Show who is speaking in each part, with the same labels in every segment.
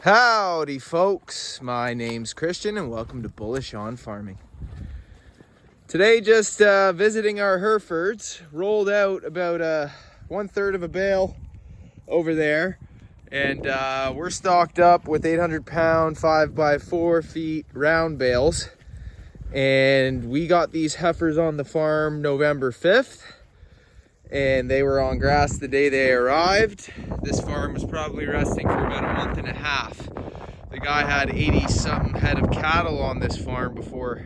Speaker 1: Howdy folks, my name's Christian and welcome to Bullish on Farming. Today just visiting our Herefords. Rolled out about 1/3 of a bale over there, and we're stocked up with 800-pound 5x4 feet round bales, and we got these heifers on the farm November 5th, and they were on grass the day they arrived. This farm was probably resting for about a month and a half. The guy had 80-something head of cattle on this farm before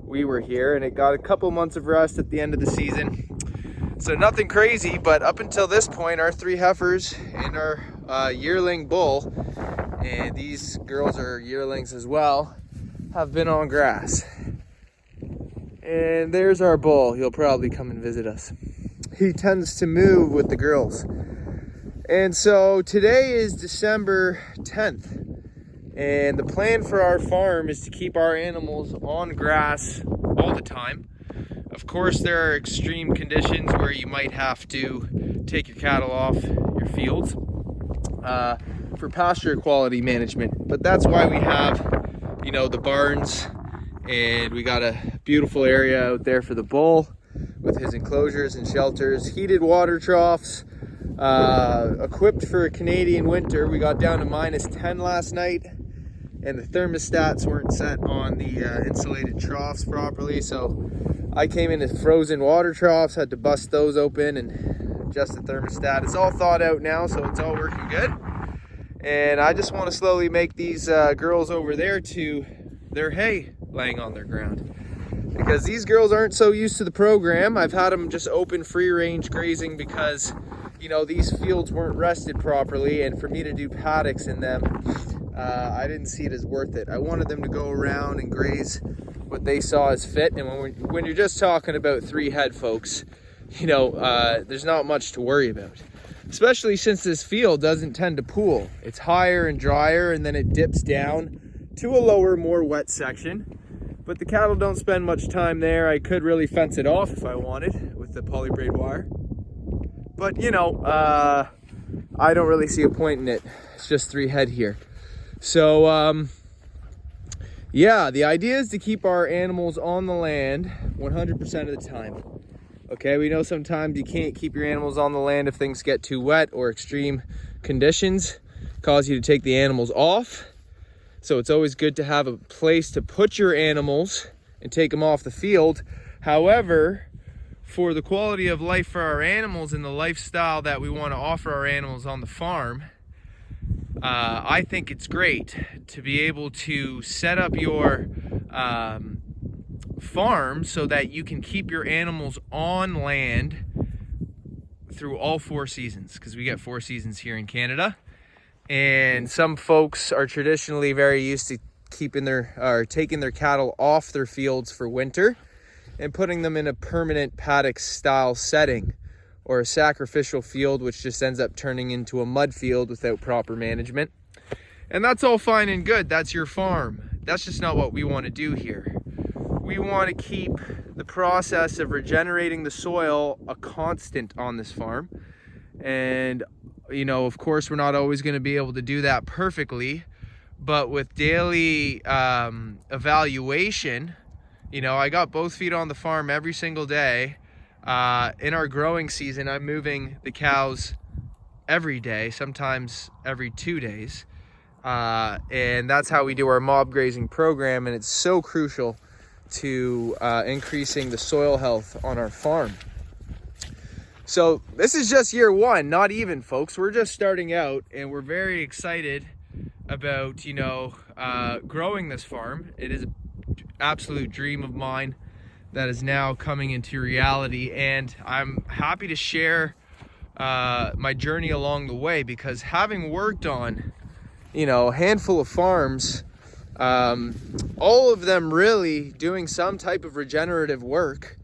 Speaker 1: we were here, and it got a couple months of rest at the end of the season. So nothing crazy, but up until this point, our 3 heifers and our yearling bull, and these girls are yearlings as well, have been on grass. And there's our bull. He'll probably come and visit us. He tends to move with the girls. And so today is December 10th. And the plan for our farm is to keep our animals on grass all the time. Of course, there are extreme conditions where you might have to take your cattle off your fields for pasture quality management. But that's why we have, the barns, and we got a beautiful area out there for the bull with his enclosures and shelters, heated water troughs, equipped for a Canadian winter. We got down to -10 last night, and the thermostats weren't set on the insulated troughs properly, so I came into frozen water troughs, had to bust those open and adjust the thermostat. It's all thawed out now, so it's all working good. And I just want to slowly make these girls over there to their hay laying on their ground, because these girls aren't so used to the program. I've had them just open free range grazing because these fields weren't rested properly, and for me to do paddocks in them, I didn't see it as worth it. I wanted them to go around and graze what they saw as fit. And when you're just talking about 3 head, folks, there's not much to worry about, especially since this field doesn't tend to pool. It's higher and drier, and then it dips down to a lower, more wet section. But the cattle don't spend much time there. I could really fence it off if I wanted with the poly braid wire. But, I don't really see a point in it. It's just 3 head here. So, yeah, the idea is to keep our animals on the land 100% of the time. Okay, we know sometimes you can't keep your animals on the land if things get too wet or extreme conditions cause you to take the animals off. So it's always good to have a place to put your animals and take them off the field. However, for the quality of life for our animals and the lifestyle that we want to offer our animals on the farm, I think it's great to be able to set up your farm so that you can keep your animals on land through all 4 seasons, because we get 4 seasons here in Canada. And some folks are traditionally very used to taking their cattle off their fields for winter and putting them in a permanent paddock style setting, or a sacrificial field, which just ends up turning into a mud field without proper management. And that's all fine and good. That's your farm. That's just not what we want to do here. We want to keep the process of regenerating the soil a constant on this farm. And of course, we're not always going to be able to do that perfectly, but with daily evaluation, I got both feet on the farm every single day. In our growing season, I'm moving the cows every day, sometimes every 2 days. And that's how we do our mob grazing program, and it's so crucial to increasing the soil health on our farm. So this is just year 1, not even, folks. We're just starting out, and we're very excited about, growing this farm. It is an absolute dream of mine that is now coming into reality, and I'm happy to share my journey along the way, because having worked on, a handful of farms, all of them really doing some type of regenerative work,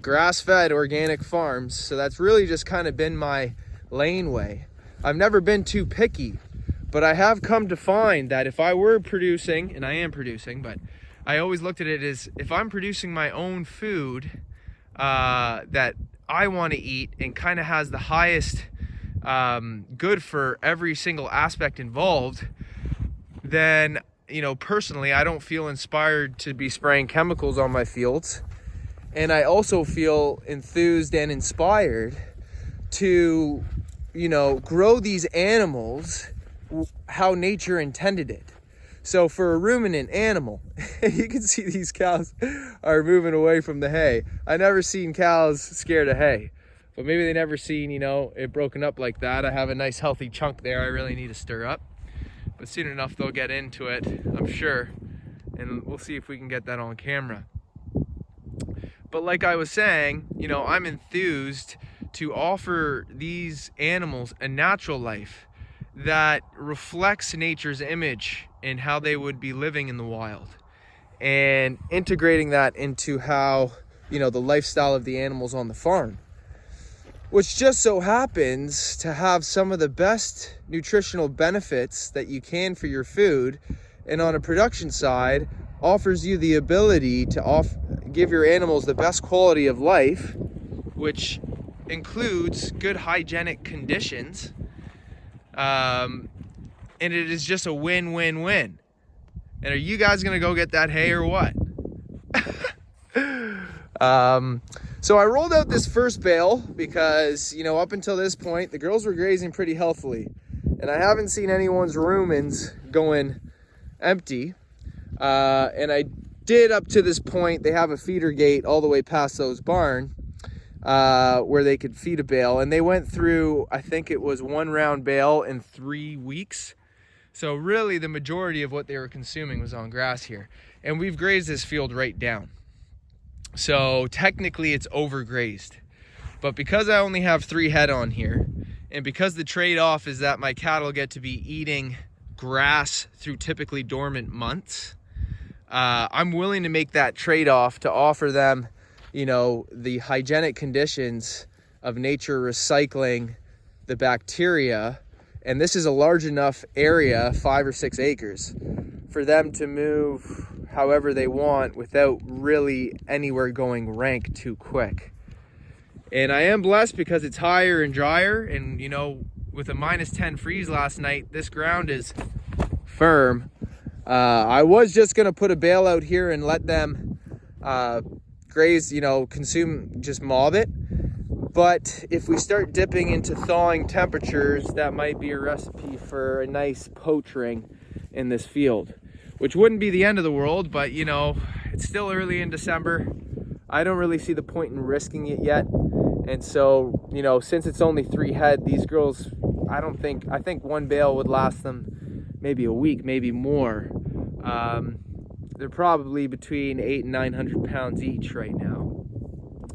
Speaker 1: grass-fed organic farms. So that's really just kind of been my laneway. I've never been too picky, but I have come to find that if I were producing, and I am producing, but I always looked at it as if I'm producing my own food that I want to eat and kind of has the highest good for every single aspect involved, then, personally, I don't feel inspired to be spraying chemicals on my fields. And I also feel enthused and inspired to, grow these animals how nature intended it. So for a ruminant animal, you can see these cows are moving away from the hay. I never seen cows scared of hay, but maybe they never seen, it broken up like that. I have a nice healthy chunk there I really need to stir up, but soon enough they'll get into it, I'm sure, and we'll see if we can get that on camera. But like I was saying, I'm enthused to offer these animals a natural life that reflects nature's image and how they would be living in the wild, and integrating that into how, the lifestyle of the animals on the farm, which just so happens to have some of the best nutritional benefits that you can for your food, and on a production side offers you the ability to give your animals the best quality of life, which includes good hygienic conditions. And it is just a win-win-win. And are you guys gonna go get that hay or what? So I rolled out this first bale because, up until this point, the girls were grazing pretty healthily. And I haven't seen anyone's rumens going empty. And I did up to this point, they have a feeder gate all the way past those barn, where they could feed a bale, and they went through, I think it was 1 round bale in 3 weeks. So really the majority of what they were consuming was on grass here, and we've grazed this field right down. So technically it's overgrazed, but because I only have 3 head on here, and because the trade-off is that my cattle get to be eating grass through typically dormant months, I'm willing to make that trade-off to offer them, the hygienic conditions of nature recycling the bacteria. And this is a large enough area, 5 or 6 acres, for them to move however they want without really anywhere going rank too quick. And I am blessed because it's higher and drier, and with a -10 freeze last night, this ground is firm. I was just gonna put a bale out here and let them graze, consume, just mob it. But if we start dipping into thawing temperatures, that might be a recipe for a nice poaching in this field, which wouldn't be the end of the world, but it's still early in December. I don't really see the point in risking it yet. And so, since it's only 3 head, these girls, I think 1 bale would last them maybe a week, maybe more. They're probably between 800 and 900 pounds each right now.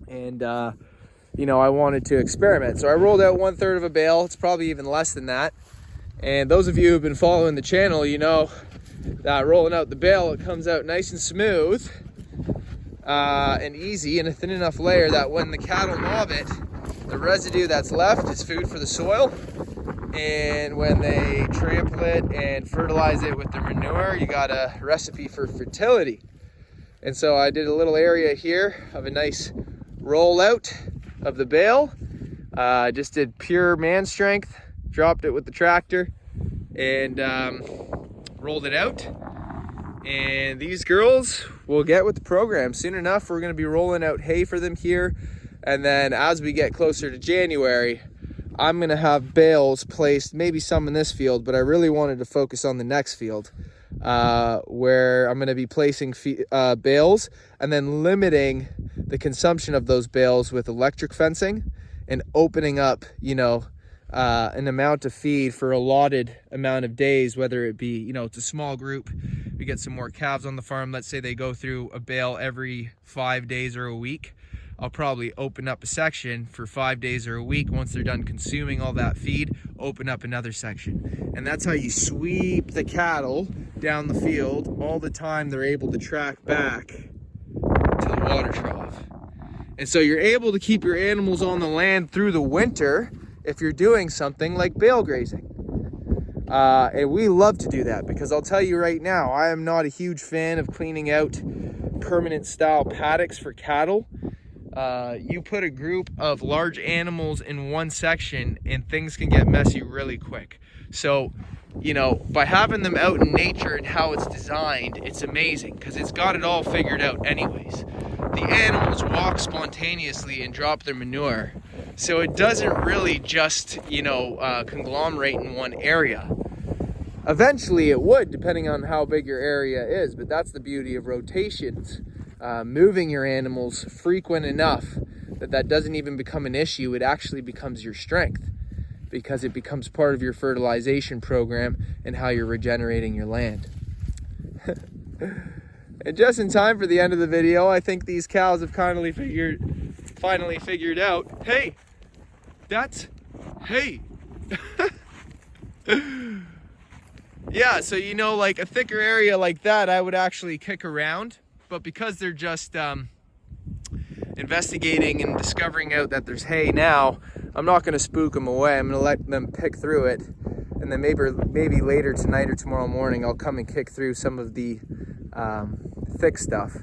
Speaker 1: And, I wanted to experiment. So I rolled out 1/3 of a bale. It's probably even less than that. And those of you who've been following the channel, that rolling out the bale, it comes out nice and smooth and easy, in a thin enough layer that when the cattle mob it, the residue that's left is food for the soil. And when they trample it and fertilize it with their manure, you got a recipe for fertility. And so I did a little area here of a nice rollout of the bale. Just did pure man strength, dropped it with the tractor, and rolled it out. And these girls will get with the program. Soon enough, we're going to be rolling out hay for them here. And then as we get closer to January, I'm going to have bales placed, maybe some in this field, but I really wanted to focus on the next field, where I'm going to be placing bales and then limiting the consumption of those bales with electric fencing and opening up, an amount of feed for a allotted amount of days, whether it be, it's a small group. We get some more calves on the farm. Let's say they go through a bale every 5 days or a week. I'll probably open up a section for 5 days or a week. Once they're done consuming all that feed, open up another section. And that's how you sweep the cattle down the field all the time they're able to track back to the water trough. And so you're able to keep your animals on the land through the winter if you're doing something like bale grazing. And we love to do that, because I'll tell you right now, I am not a huge fan of cleaning out permanent style paddocks for cattle. You put a group of large animals in one section and things can get messy really quick. So you know, by having them out in nature and how it's designed, it's amazing because it's got it all figured out anyways. The animals walk spontaneously and drop their manure, so it doesn't really just, you know, conglomerate in one area. Eventually it would, depending on how big your area is, but that's the beauty of rotations. Moving your animals frequent enough that doesn't even become an issue. It actually becomes your strength because it becomes part of your fertilization program and how you're regenerating your land. And just in time for the end of the video, I think these cows have finally figured out, hey, hey. Yeah, so you know, like a thicker area like that, I would actually kick around, but because they're just investigating and discovering out that there's hay now, I'm not going to spook them away. I'm going to let them pick through it, and then maybe later tonight or tomorrow morning I'll come and kick through some of the thick stuff.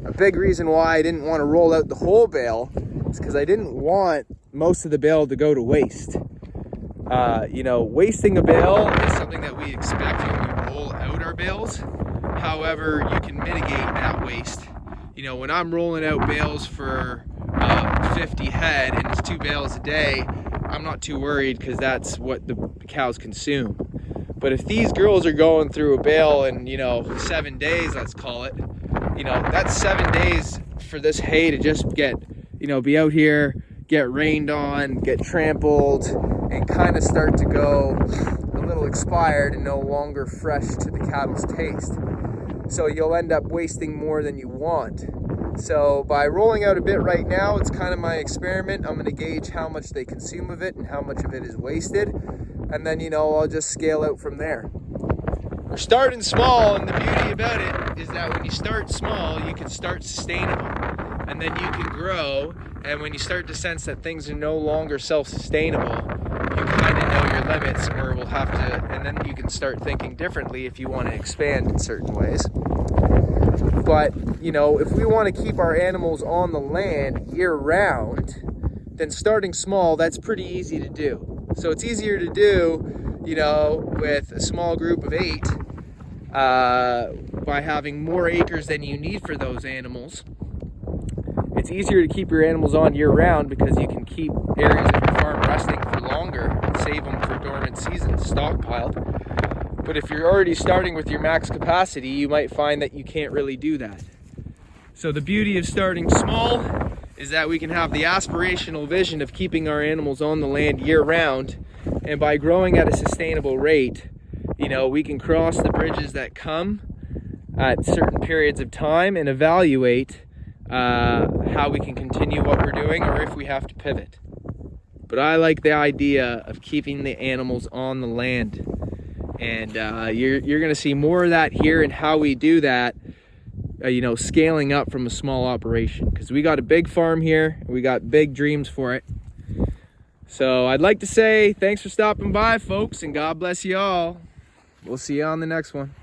Speaker 1: A big reason why I didn't want to roll out the whole bale is because I didn't want most of the bale to go to waste. You know, wasting a bale is something that we expect when we roll out our bales. However, you can mitigate that waste. You know, when I'm rolling out bales for 50 head and it's 2 bales a day, I'm not too worried because that's what the cows consume. But if these girls are going through a bale in, you know, 7 days, let's call it, you know, that's 7 days for this hay to just get, you know, be out here, get rained on, get trampled, and kind of start to go a little expired and no longer fresh to the cattle's taste. So you'll end up wasting more than you want. So by rolling out a bit right now, it's kind of my experiment. I'm going to gauge how much they consume of it and how much of it is wasted. And then, you know, I'll just scale out from there. We're starting small, and the beauty about it is that when you start small, you can start sustainable. And then you can grow, and when you start to sense that things are no longer self-sustainable, you kind of know your limits, or will have to, and then you can start thinking differently if you want to expand in certain ways. But, you know, if we want to keep our animals on the land year-round, then starting small, that's pretty easy to do. So it's easier to do, you know, with a small group of 8 by having more acres than you need for those animals. It's easier to keep your animals on year-round because you can keep areas of your farm resting for longer and save them for dormant seasons stockpiled. But if you're already starting with your max capacity, you might find that you can't really do that. So the beauty of starting small is that we can have the aspirational vision of keeping our animals on the land year-round, and by growing at a sustainable rate, you know, we can cross the bridges that come at certain periods of time and evaluate how we can continue what we're doing or if we have to pivot. But I like the idea of keeping the animals on the land, and you're going to see more of that here and how we do that, you know, scaling up from a small operation, because we got a big farm here and we got big dreams for it. So I'd like to say thanks for stopping by, folks, and God bless you all. We'll see you on the next one.